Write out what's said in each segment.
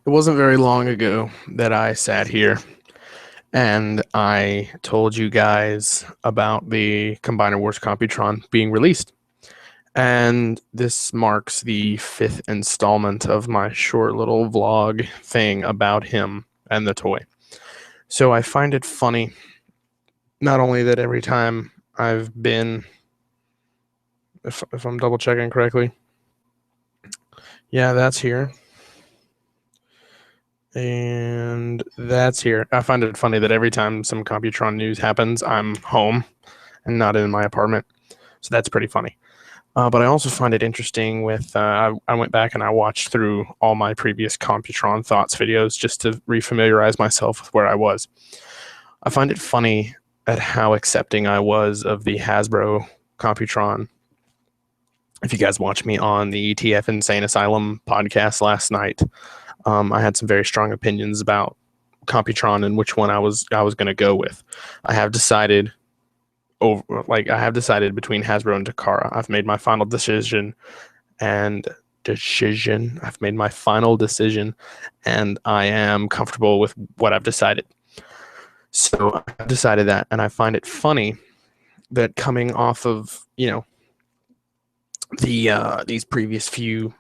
It wasn't very long ago that I sat here and I told you guys about the Combiner Wars Computron being released. And this marks the 5th installment of my short little vlog thing about him and the toy. So I find it funny, not only that every time I've been, if I'm double checking correctly, yeah, that's here. And that's here. I find it funny that every time some Computron news happens, I'm home and not in my apartment. So that's pretty funny. But I also find it interesting with, I went back and I watched through all my previous Computron Thoughts videos just to refamiliarize myself with where I was. I find it funny at how accepting I was of the Hasbro Computron. If you guys watched me on the ETF Insane Asylum podcast last night, I had some very strong opinions about Computron and which one I was going to go with. I have decided between Hasbro and Takara. I've made my final decision, and I've made my final decision, and I am comfortable with what I've decided. So I've decided that, and I find it funny that coming off of these previous few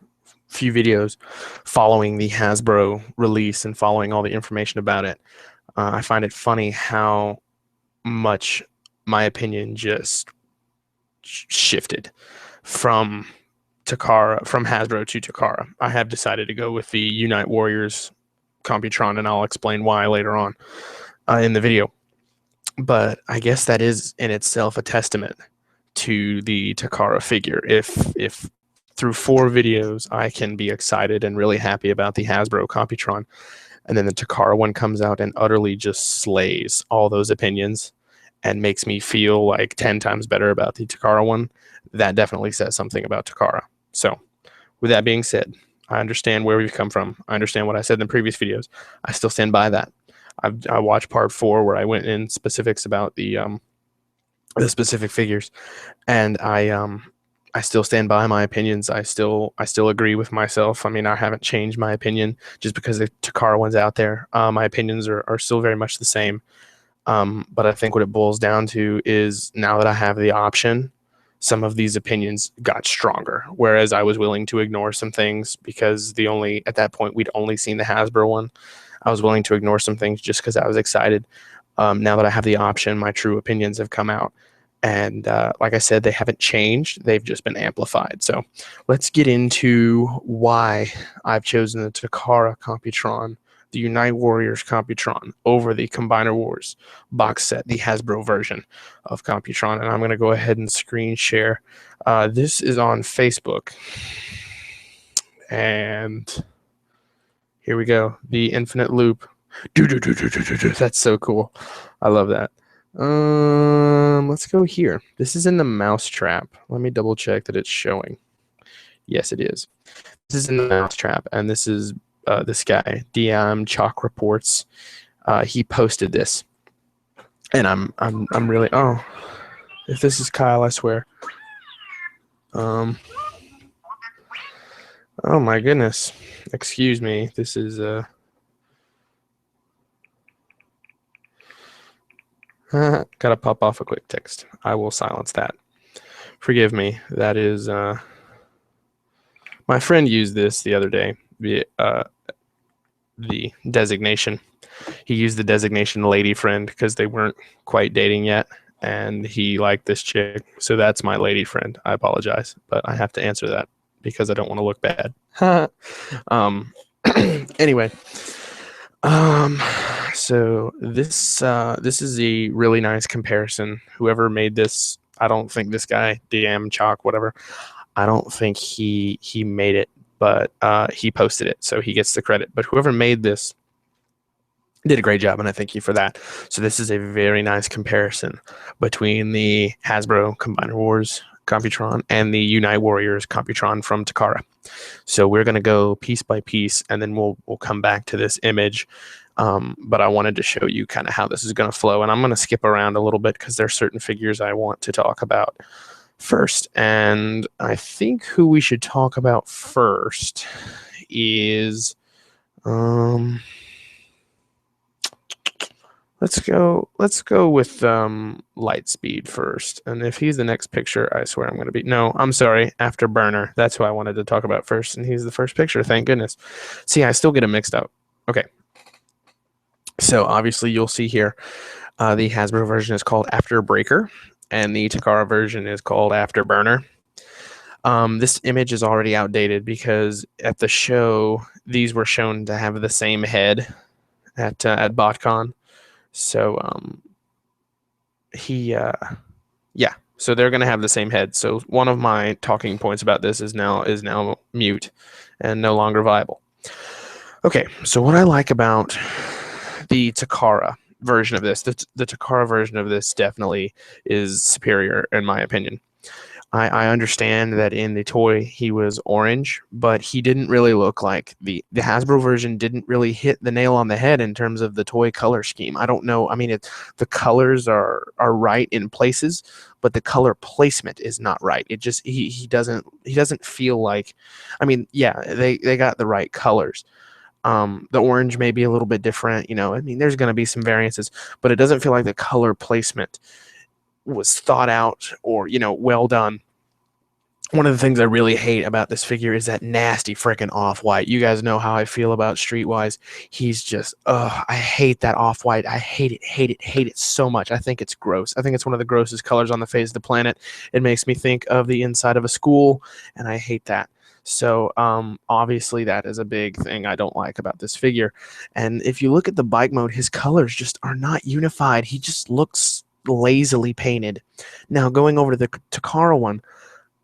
videos following the Hasbro release and following all the information about it, I find it funny how much my opinion just shifted from Hasbro to Takara. I have decided to go with the Unite Warriors Computron, and I'll explain why later on in the video. But I guess that is in itself a testament to the Takara figure. If through 4 videos I can be excited and really happy about the Hasbro Computron, and then the Takara one comes out and utterly just slays all those opinions and makes me feel like 10 times better about the Takara one, that definitely says something about Takara. So with that being said, I understand where we've come from. I understand what I said in the previous videos. I still stand by that. I watched part 4 where I went in specifics about the specific figures, and I still stand by my opinions. I still agree with myself. I mean, I haven't changed my opinion just because the Takara one's out there. My opinions are still very much the same. But I think what it boils down to is now that I have the option, some of these opinions got stronger, whereas I was willing to ignore some things because at that point we'd only seen the Hasbro one. I was willing to ignore some things just because I was excited. Now that I have the option, my true opinions have come out. And like I said, they haven't changed. They've just been amplified. So let's get into why I've chosen the Takara Computron, the Unite Warriors Computron, over the Combiner Wars box set, the Hasbro version of Computron. And I'm going to go ahead and screen share. This is on Facebook. And here we go. The infinite loop. That's so cool. I love that. Let's go here. This is in the mousetrap. Let me double check that it's showing. Yes, it is. This is in the mousetrap, and this is this guy, DM Chalk Reports. He posted this, and I'm really if this is Kyle, I swear. Oh my goodness. Excuse me. This is gotta pop off a quick text. I will silence that. Forgive me. That is my friend used this the other day. The designation. He used the designation lady friend because they weren't quite dating yet, and he liked this chick. So that's my lady friend. I apologize, but I have to answer that because I don't want to look bad. Anyway. So this is a really nice comparison. Whoever made this, I don't think this guy, DM Chalk, whatever, I don't think he made it, but he posted it, so he gets the credit. But whoever made this did a great job, and I thank you for that. So this is a very nice comparison between the Hasbro Combiner Wars Computron and the Unite Warriors Computron from Takara. So we're going to go piece by piece, and then we'll come back to this image. But I wanted to show you kind of how this is going to flow, and I'm going to skip around a little bit because there are certain figures I want to talk about first. And I think who we should talk about first is Um, let's go with Lightspeed first. And if he's the next picture, I swear I'm going to be, no, I'm sorry, Afterburner. That's who I wanted to talk about first, and he's the first picture. Thank goodness. See, I still get them mixed up. Okay. So obviously you'll see here, the Hasbro version is called Afterbreaker, and the Takara version is called Afterburner. This image is already outdated because at the show, these were shown to have the same head at BotCon. So yeah, so they're gonna have the same head. So one of my talking points about this is now mute and no longer viable. Okay, so what I like about the Takara version of this, the Takara version of this definitely is superior in my opinion. I understand that in the toy he was orange, but he didn't really look like the Hasbro version didn't really hit the nail on the head in terms of the toy color scheme. I don't know. I mean, the colors are right in places, but the color placement is not right. It just he doesn't feel like. I mean, yeah, they got the right colors. The orange may be a little bit different. You know, I mean, there's going to be some variances, but it doesn't feel like the color placement was thought out or, you know, well done. One of the things I really hate about this figure is that nasty freaking off-white. You guys know how I feel about Streetwise. He's just, I hate that off-white. I hate it, hate it, hate it so much. I think it's gross. I think it's one of the grossest colors on the face of the planet. It makes me think of the inside of a school, and I hate that. So obviously that is a big thing I don't like about this figure. And if you look at the bike mode, his colors just are not unified. He just looks lazily painted. Now going over to the Takara one,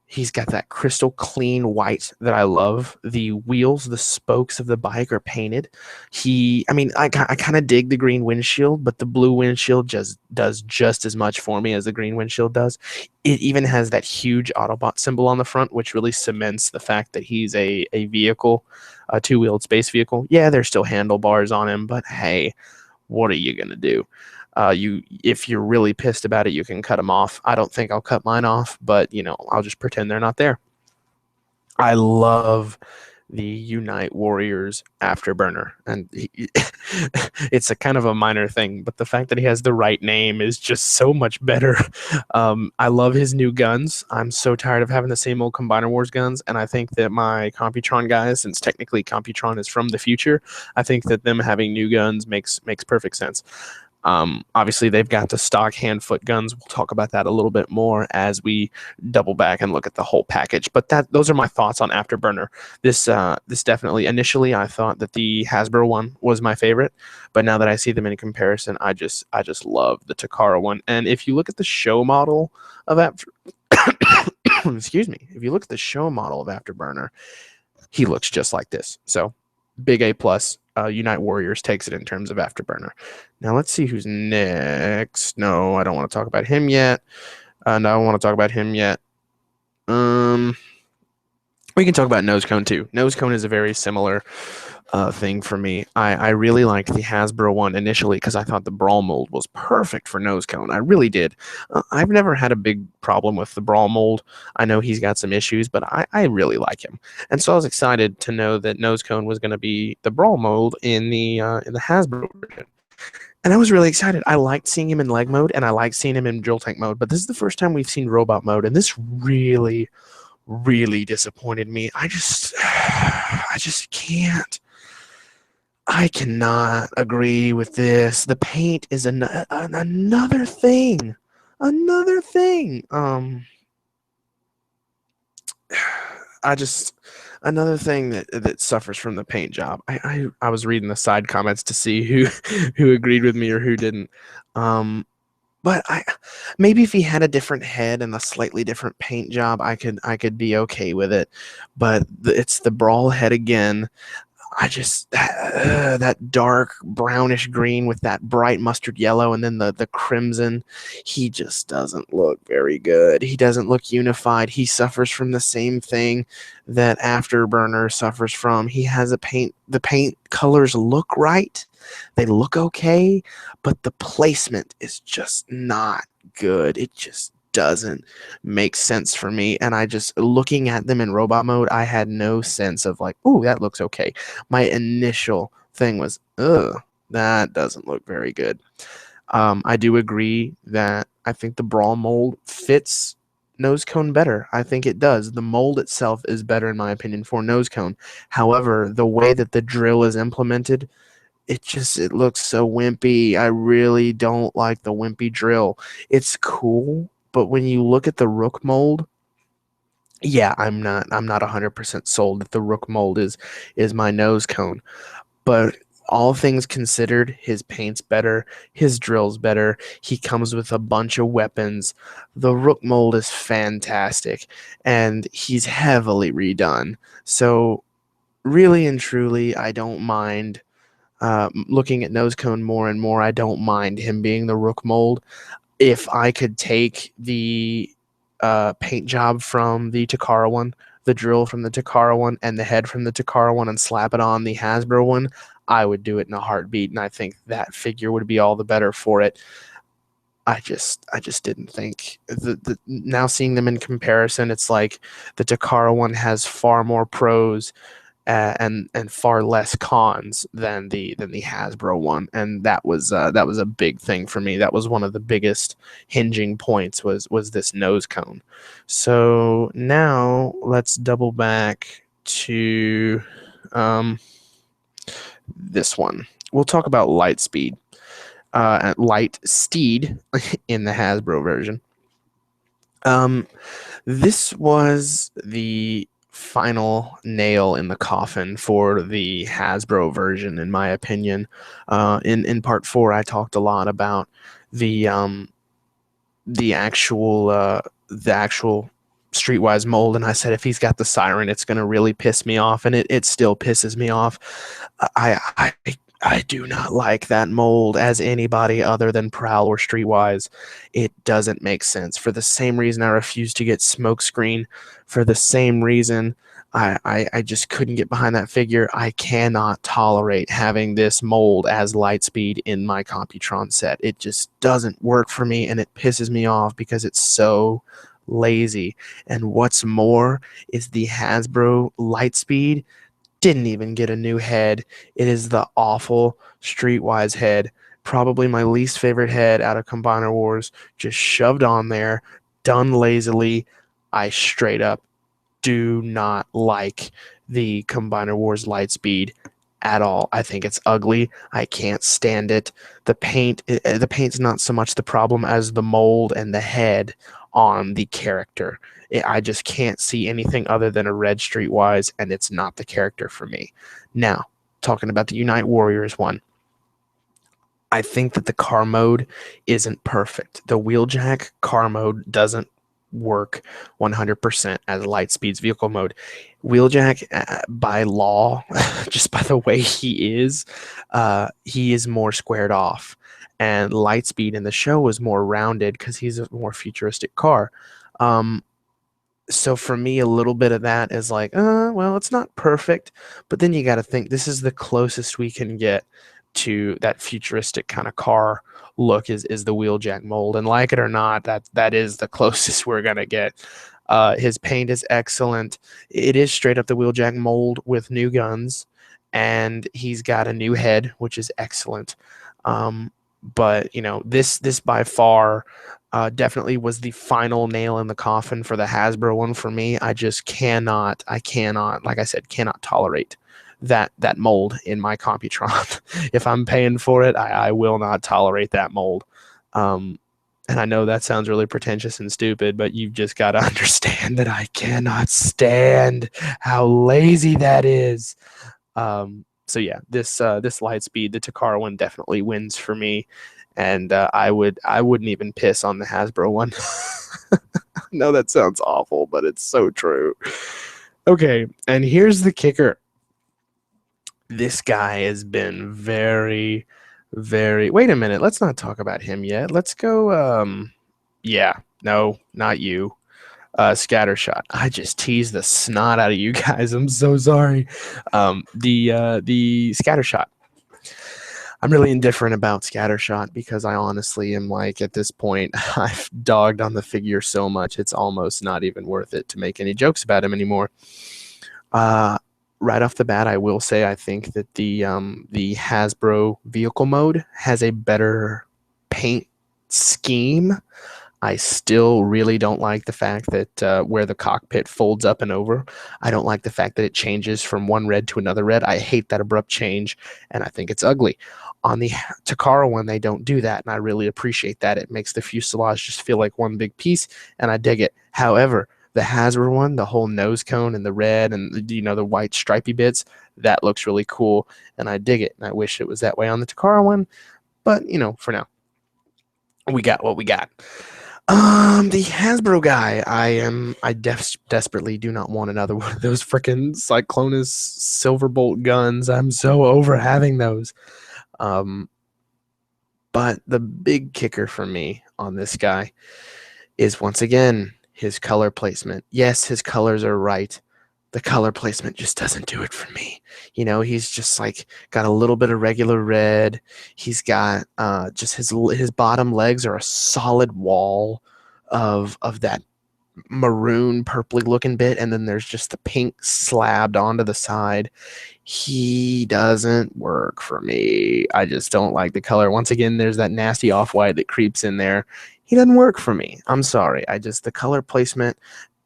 he's got that crystal clean white that I love. The wheels, the spokes of the bike are painted. I mean, I kind of dig the green windshield, but the blue windshield just does just as much for me as the green windshield does. It even has that huge Autobot symbol on the front, which really cements the fact that he's a vehicle, a two-wheeled space vehicle. Yeah, there's still handlebars on him, but hey, what are you gonna do? If you're really pissed about it, you can cut them off. I don't think I'll cut mine off, but you know, I'll just pretend they're not there. I love the Unite Warriors Afterburner, and it's a kind of a minor thing, but the fact that he has the right name is just so much better. I love his new guns. I'm so tired of having the same old Combiner Wars guns, and I think that my Computron guys, since technically Computron is from the future, I think that them having new guns makes perfect sense. Obviously, they've got the stock hand-foot guns. We'll talk about that a little bit more as we double back and look at the whole package. But those are my thoughts on Afterburner. This definitely, initially, I thought that the Hasbro one was my favorite, but now that I see them in comparison, I just love the Takara one. And if you look at the show model of excuse me, if you look at the show model of Afterburner, he looks just like this. So big A plus. Unite Warriors takes it in terms of Afterburner. Now let's see who's next. No, I don't want to talk about him yet. No, I don't want to talk about him yet. We can talk about NOSECONE too. NOSECONE is a very similar thing for me. I really liked the Hasbro one initially because I thought the Brawl mold was perfect for NOSECONE. I really did. I've never had a big problem with the Brawl mold. I know he's got some issues, but I really like him. And so I was excited to know that NOSECONE was going to be the Brawl mold in the Hasbro version. And I was really excited. I liked seeing him in leg mode, and I liked seeing him in drill tank mode. But this is the first time we've seen robot mode, and this really, really disappointed me. I just can't. I cannot agree with this. The paint is another thing. Another thing. Another thing that suffers from the paint job. I was reading the side comments to see who agreed with me or who didn't. But maybe if he had a different head and a slightly different paint job, I could be okay with it. But it's the Brawl head again. That dark brownish green with that bright mustard yellow and then the crimson, he just doesn't look very good. He doesn't look unified. He suffers from the same thing that Afterburner suffers from. He has the paint colors look right. They look okay, but the placement is just not good. It just doesn't make sense for me. And I just, looking at them in robot mode, I had no sense of like, oh, that looks okay. My initial thing was, ugh, that doesn't look very good. I do agree that I think the Brawl mold fits NOSECONE better. I think it does. The mold itself is better, in my opinion, for NOSECONE. However, the way that the drill is implemented, it looks so wimpy. I really don't like the wimpy drill. It's cool, but when you look at the Rook mold, yeah, I'm not 100% sold that the Rook mold is my NOSECONE. But all things considered, his paint's better, his drill's better. He comes with a bunch of weapons. The Rook mold is fantastic, and he's heavily redone. So really and truly, I don't mind looking at NOSECONE more and more. I don't mind him being the Rook mold. If I could take the paint job from the Takara one, the drill from the Takara one, and the head from the Takara one and slap it on the Hasbro one, I would do it in a heartbeat, and I think that figure would be all the better for it. I just didn't think now seeing them in comparison, it's like the Takara one has far more pros and far less cons than the Hasbro one, and that was a big thing for me. That was one of the biggest hinging points was this NOSECONE. So now let's double back to this one. We'll talk about LIGHTSPEED. LIGHTSPEED in the Hasbro version. This was the final nail in the coffin for the Hasbro version, in my opinion. In part 4, I talked a lot about the actual Streetwise mold, and I said if he's got the siren, it's going to really piss me off, and it still pisses me off. I do not like that mold as anybody other than Prowl or Streetwise. It doesn't make sense. For the same reason I refuse to get Smokescreen, for the same reason I just couldn't get behind that figure. I cannot tolerate having this mold as LIGHTSPEED in my Computron set. It just doesn't work for me, and it pisses me off because it's so lazy. And what's more is the Hasbro LIGHTSPEED didn't even get a new head. It is the awful Streetwise head. Probably my least favorite head out of Combiner Wars. Just shoved on there, done lazily. I straight up do not like the Combiner Wars LIGHTSPEED at all. I think it's ugly. I can't stand it. The paint's not so much the problem as the mold and the head on the character. I just can't see anything other than a red Streetwise, and it's not the character for me. Now, talking about the Unite Warriors one, I think that the car mode isn't perfect. The Wheeljack car mode doesn't work 100% as LIGHTSPEED's vehicle mode. Wheeljack, by law, just by the way he is more squared off. And LIGHTSPEED in the show was more rounded because he's a more futuristic car. So for me, a little bit of that is like, well, it's not perfect, but then you got to think this is the closest we can get to that futuristic kind of car look is the Wheeljack mold, and like it or not, that is the closest we're gonna get. His paint is excellent. It is straight up the Wheeljack mold with new guns, and he's got a new head, which is excellent. But you know, this by far definitely was the final nail in the coffin for the Hasbro one for me. I cannot, like I said, cannot tolerate that mold in my Computron. If I'm paying for it, I will not tolerate that mold. And I know that sounds really pretentious and stupid, but you've just got to understand that I cannot stand how lazy that is. So yeah, this LIGHTSPEED, the Takara one, definitely wins for me, and I wouldn't even piss on the Hasbro one. No, that sounds awful, but it's so true. Okay, and here's the kicker. This guy has been very, very. Wait a minute. Let's not talk about him yet. Let's go. Yeah, no, not you. Scattershot. I just teased the snot out of you guys. I'm so sorry. The Scattershot. I'm really indifferent about Scattershot because I honestly am like, at this point, I've dogged on the figure so much, it's almost not even worth it to make any jokes about him anymore. Uh, right off the bat, I will say I think that the Hasbro vehicle mode has a better paint scheme. I still really don't like the fact that where the cockpit folds up and over. I don't like the fact that it changes from one red to another red. I hate that abrupt change, and I think it's ugly. On the Takara one, they don't do that, and I really appreciate that. It makes the fuselage just feel like one big piece, and I dig it. However, the Hasbro one, the whole nose cone and the red and the white stripy bits, that looks really cool, and I dig it. And I wish it was that way on the Takara one, but for now, we got what we got. The Hasbro guy. I desperately do not want another one of those freaking Cyclonus Silverbolt guns. I'm so over having those. But the big kicker for me on this guy is once again his color placement. Yes, his colors are right. The color placement just doesn't do it for me. He's just like got a little bit of regular red. He's got just his bottom legs are a solid wall of that maroon purpley looking bit, and then there's just the pink slabbed onto the side. He doesn't work for me. I just don't like the color. Once again, there's that nasty off-white that creeps in there. He doesn't work for me. I'm sorry. The color placement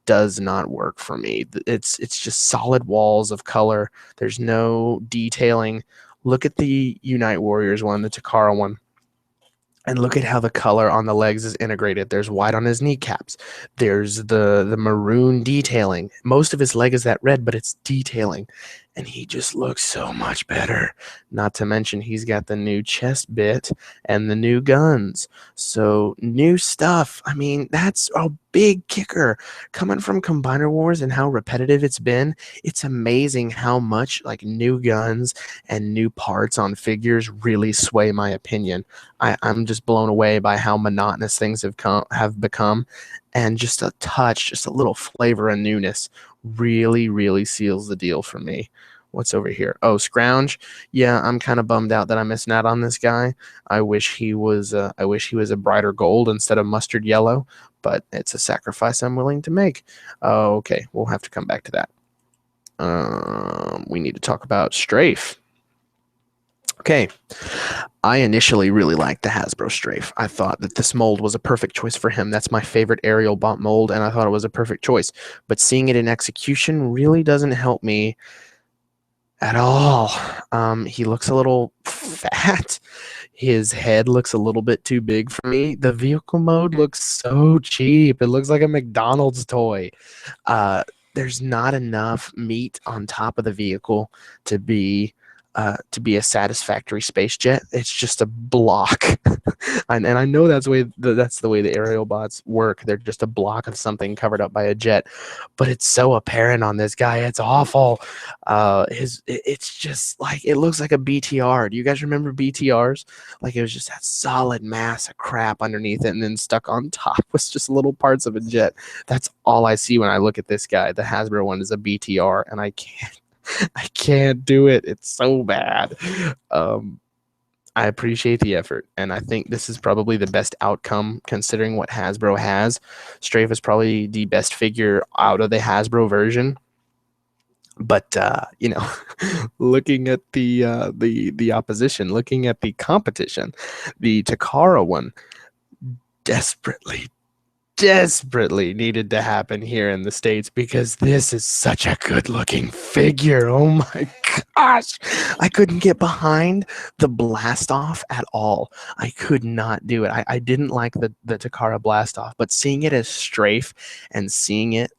does not work for me. It's just solid walls of color. There's no detailing. Look at the Unite Warriors one, the Takara one, and look at how the color on the legs is integrated. There's white on his kneecaps. There's the maroon detailing. Most of his leg is that red, but it's detailing. And he just looks so much better. Not to mention he's got the new chest bit and the new guns. So new stuff. I mean, that's a big kicker. Coming from Combiner Wars and how repetitive it's been, it's amazing how much like new guns and new parts on figures really sway my opinion. I'm just blown away by how monotonous things have become, and just a touch, just a little flavor and newness really, really seals the deal for me. What's over here? Oh, Scrounge. Yeah, I'm kind of bummed out that I'm missing out on this guy. I wish he was a brighter gold instead of mustard yellow, but it's a sacrifice I'm willing to make. Okay, we'll have to come back to that. We need to talk about Strafe. Okay, I initially really liked the Hasbro Strafe. I thought that this mold was a perfect choice for him. That's my favorite aerial bot mold, and I thought it was a perfect choice. But seeing it in execution really doesn't help me at all. He looks a little fat. His head looks a little bit too big for me. The vehicle mode looks so cheap. It looks like a McDonald's toy. There's not enough meat on top of the vehicle to be a satisfactory space jet. It's just a block. And I know that's the way the aerial bots work. They're just a block of something covered up by a jet, but it's so apparent on this guy. It's awful. It's just like, it looks like a BTR. Do you guys remember BTRs? Like, it was just that solid mass of crap underneath it, and then stuck on top was just little parts of a jet. That's all I see when I look at this guy. The Hasbro one is a BTR, and I can't do it. It's so bad. I appreciate the effort, and I think this is probably the best outcome considering what Hasbro has. Strafe is probably the best figure out of the Hasbro version. But looking at the opposition, looking at the competition, the Takara one desperately needed to happen here in the States, because this is such a good looking figure. Oh my gosh, I couldn't get behind the blast off at all. I could not do it. I didn't like the Takara blast off, but seeing it as Strafe and seeing it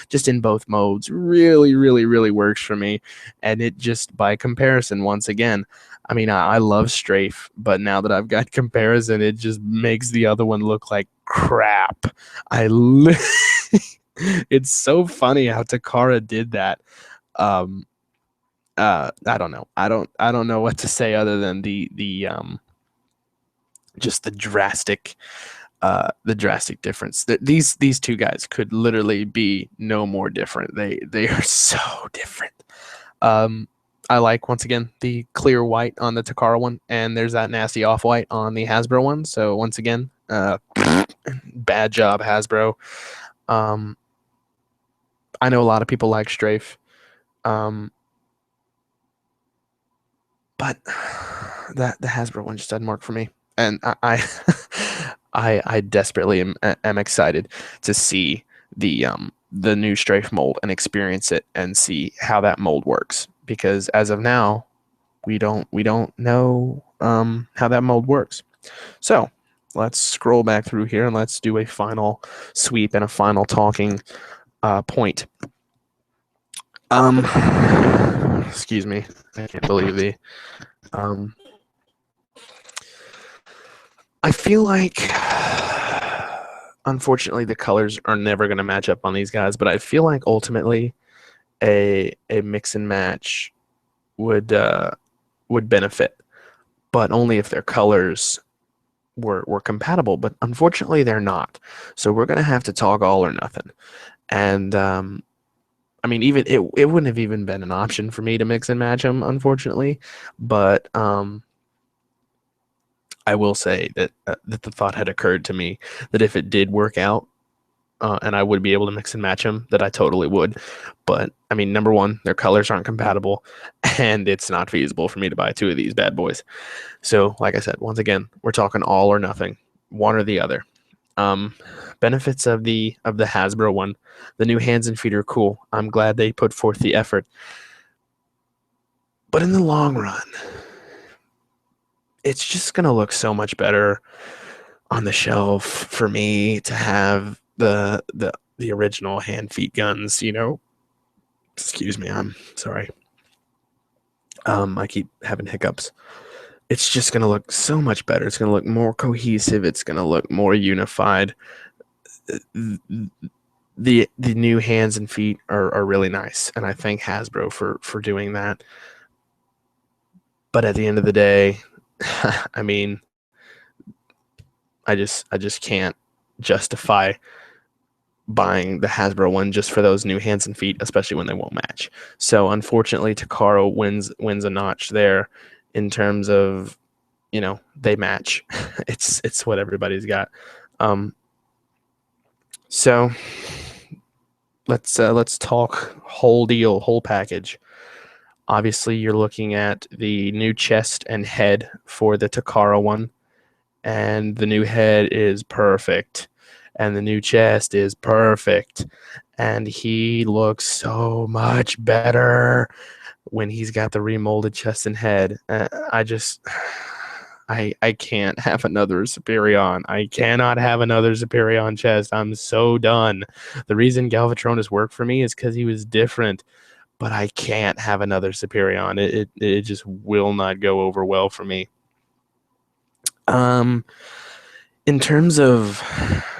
just in both modes really works for me. And it just, by comparison, once again, I mean, I love Strafe, but now that I've got comparison, it just makes the other one look like crap. It's so funny how Takara did that. I don't know. I don't know what to say other than just the drastic difference. These two guys could literally be no more different. They are so different. I like, once again, the clear white on the Takara one, and there's that nasty off-white on the Hasbro one. So once again, bad job, Hasbro. I know a lot of people like Strafe, but the Hasbro one just doesn't work for me, and I desperately am excited to see the new Strafe mold and experience it and see how that mold works, because as of now, we don't know how that mold works. So let's scroll back through here and let's do a final sweep and a final talking point. Excuse me, I can't believe the I feel like, unfortunately, the colors are never going to match up on these guys, but I feel like ultimately a mix and match would benefit, but only if their colors were compatible. But unfortunately, they're not. So we're going to have to talk all or nothing. And I mean, even it wouldn't have even been an option for me to mix and match them, unfortunately. But I will say that that the thought had occurred to me that if it did work out, and I would be able to mix and match them, that I totally would. But I mean, number one, their colors aren't compatible, and it's not feasible for me to buy two of these bad boys. So, like I said, once again, we're talking all or nothing, one or the other. Benefits of the Hasbro one: the new hands and feet are cool. I'm glad they put forth the effort. But in the long run, it's just gonna look so much better on the shelf for me to have the original hand feet guns. Excuse me, I'm sorry. I keep having hiccups. It's just gonna look so much better. It's gonna look more cohesive. It's gonna look more unified. The new hands and feet are really nice, and I thank Hasbro for doing that. But at the end of the day, I mean, I just can't justify buying the Hasbro one just for those new hands and feet, especially when they won't match. So unfortunately, Takara wins a notch there in terms of, they match. It's what everybody's got. So let's talk whole deal, whole package. Obviously, you're looking at the new chest and head for the Takara one, and the new head is perfect, and the new chest is perfect, and he looks so much better when he's got the remolded chest and head. I can't have another Superion. I cannot have another Superion chest. I'm so done. The reason Galvatron has worked for me is because he was different, but I can't have another Superion. It just will not go over well for me. In terms of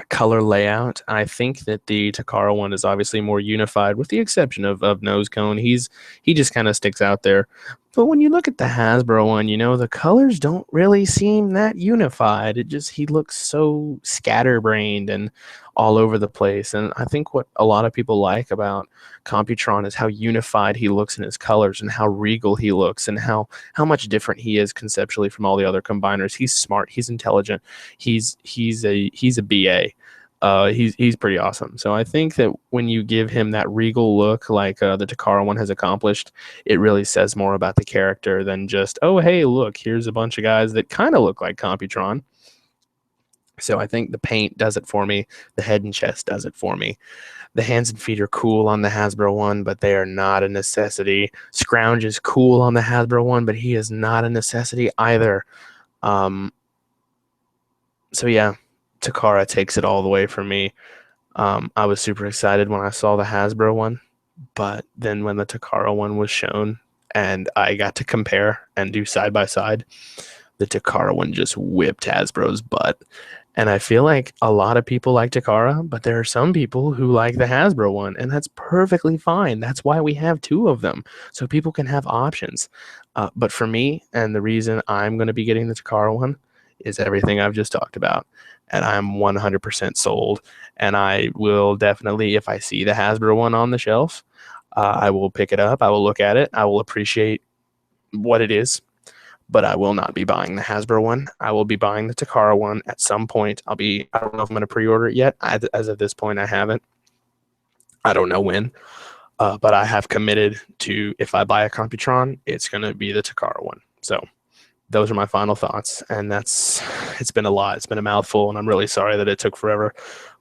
color layout, I think that the Takara one is obviously more unified, with the exception of NOSECONE. He just kind of sticks out there. But when you look at the Hasbro one, the colors don't really seem that unified. He looks so scatterbrained and all over the place. And I think what a lot of people like about Computron is how unified he looks in his colors, and how regal he looks, and how much different he is conceptually from all the other combiners. He's smart, he's intelligent, he's a BA. He's pretty awesome. So I think that when you give him that regal look, like the Takara one has accomplished, it really says more about the character than just, oh, hey, look, here's a bunch of guys that kind of look like Computron. So I think the paint does it for me. The head and chest does it for me. The hands and feet are cool on the Hasbro one, but they are not a necessity. Scrounge is cool on the Hasbro one, but he is not a necessity either. So yeah, Takara takes it all the way for me. I was super excited when I saw the Hasbro one, but then when the Takara one was shown and I got to compare and do side by side, the Takara one just whipped Hasbro's butt. And I feel like a lot of people like Takara, but there are some people who like the Hasbro one, and that's perfectly fine. That's why we have two of them, so people can have options. But for me, and the reason I'm going to be getting the Takara one, is everything I've just talked about. And I'm 100% sold. And I will definitely, if I see the Hasbro one on the shelf, I will pick it up. I will look at it. I will appreciate what it is, but I will not be buying the Hasbro one. I will be buying the Takara one at some point. I don't know if I'm going to pre-order it yet. As of this point, I haven't. I don't know when, but I have committed to, if I buy a Computron, it's going to be the Takara one. So those are my final thoughts, and it's been a lot. It's been a mouthful, and I'm really sorry that it took forever,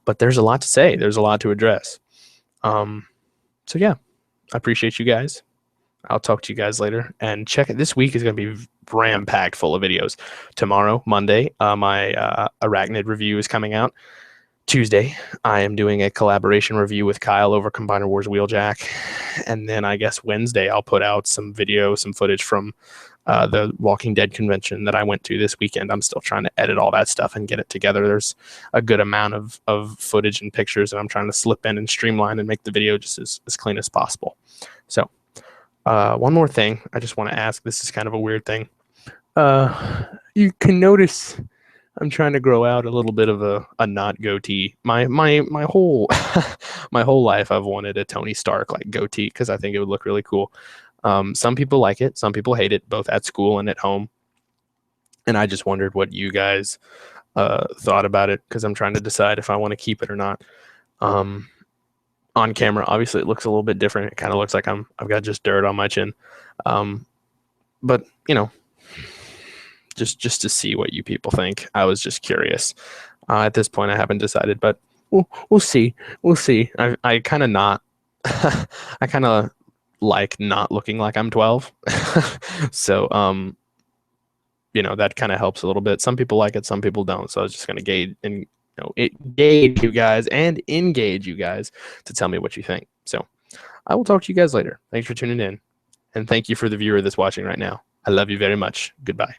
but there's a lot to say. There's a lot to address. So yeah, I appreciate you guys. I'll talk to you guys later, and check it. This week is going to be ram-packed full of videos. Tomorrow, Monday, my Arachnid review is coming out. Tuesday, I am doing a collaboration review with Kyle over Combiner Wars Wheeljack. And then I guess Wednesday, I'll put out some video, some footage from the Walking Dead convention that I went to this weekend. I'm still trying to edit all that stuff and get it together. There's a good amount of footage and pictures that I'm trying to slip in and streamline and make the video just as clean as possible. So one more thing I just want to ask. This is kind of a weird thing. You can notice I'm trying to grow out a little bit of a not goatee. My whole my whole life I've wanted a Tony Stark like goatee because I think it would look really cool. Some people like it, some people hate it, both at school and at home. And I just wondered what you guys thought about it because I'm trying to decide if I want to keep it or not. On camera, obviously, it looks a little bit different. It kind of looks like I've got just dirt on my chin. But you know, just to see what you people think. I was just curious. At this point, I haven't decided, but we'll see. We'll see. I kind of not. I kind of like not looking like I'm 12. So you know, that kind of helps a little bit. Some people like it, some people don't. So I was just gonna gauge you guys and engage you guys to tell me what you think. So I will talk to you guys later. Thanks for tuning in, and thank you for the viewer that's watching right now. I love you very much. Goodbye.